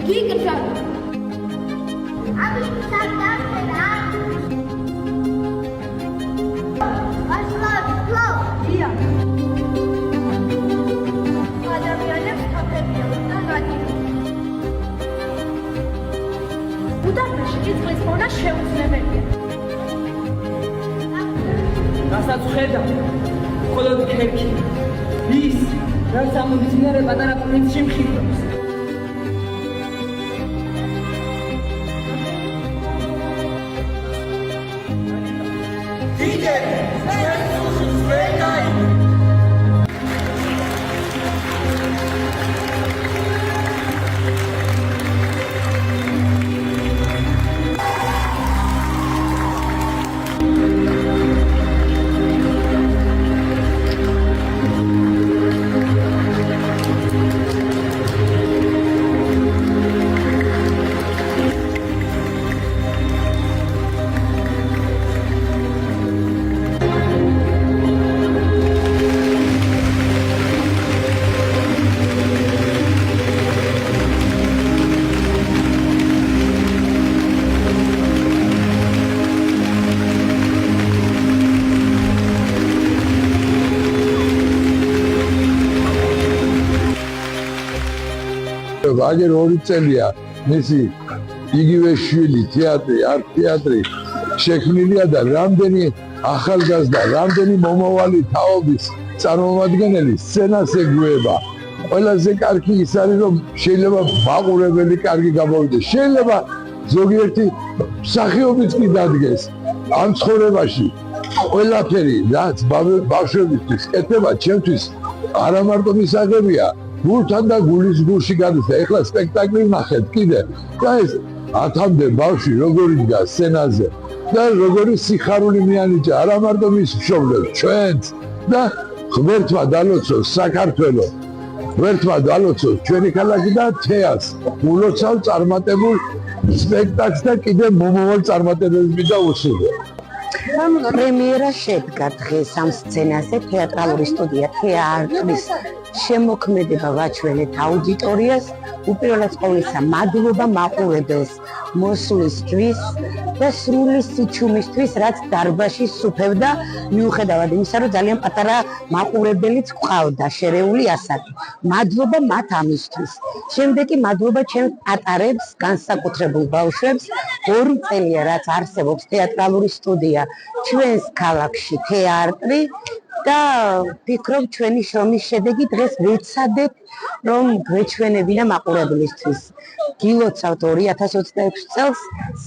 გიგზავნა. ამის სარდაფერა. ასლავ. დია. ადამიანებს თაფებია და გადი. უდაბნოში იწვის მონა შეუძლებელია. რასაც ხედავ, მხოლოდ ქერქი. ის, რაც ამომძინარე პატარა პრინცში მხილობს. Dije, Jesus, venga ahí. აგერ 2 წელია მისი იგივე შვილი თეატრი, ართ თეატრი შექმნილია და რამდენი ახალგაზრდა, რამდენი მომავალი თაობის წარმომადგენელი სცენას ეგუება. ყველაზე კარგი ის არის, რომ შეიძლება მაყურებელი კარგი გამოვიდეს. შეიძლება ზოგიერთი მსახიობიც კი დადგეს ამ ცხოვრებაში. ყველაფერი, რაც ბავშვებისთვის კეთება, ჩემთვის არა მარტო მისაღებია, გულთან და გულის გულში გადის. ეხლა სპექტაკლი ნახეთ კიდე და ეს 10-მდე ბავშვი როგორი დგას სცენაზე და როგორი სიხარული მიანიჭა არა მარტო მის მშობლებს, ჩვენც და ღმერთმა დალოცოს საქართველოს, ღმერთმა დალოცოს ჩვენი ქალაქი და თეატრს, ულოცავ წარმატებულ სპექტაკლს და კიდე მომავალ წარმატებებს და უსურვო. პრემიერა შედგა დღეს ამ სცენაზე თეატრალური სტუდია თეატრის შემოქმედება ვაჩვენეთ აუდიტორიას. უპირველეს ყოვლისა მადლობა მაყურებელს მოსვლისთვის და სრული სიჩუმისთვის, რაც დარბაზში სუფევდა, მიუხედავად იმისა, რომ ძალიან პატარა მაყურებელიც ყავდა შერეული ასაკი. მადლობა მათ ამისთვის. შემდეგ კი მადლობა ჩემს პატარებს, განსაკუთრებულ ბავშვებს. 2 წელია რაც არსებობს თეატრალური სტუდია ჩვენს ქალაქში თეატრი და ვფიქრობ ჩვენი შრომის შედეგი დღეს ვეცადებთ რომ გვეჩვენებინა მაყურებლისთვის. გილოცავთ 2026 წელს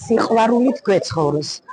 სიყვარულით გვეცხოვროს.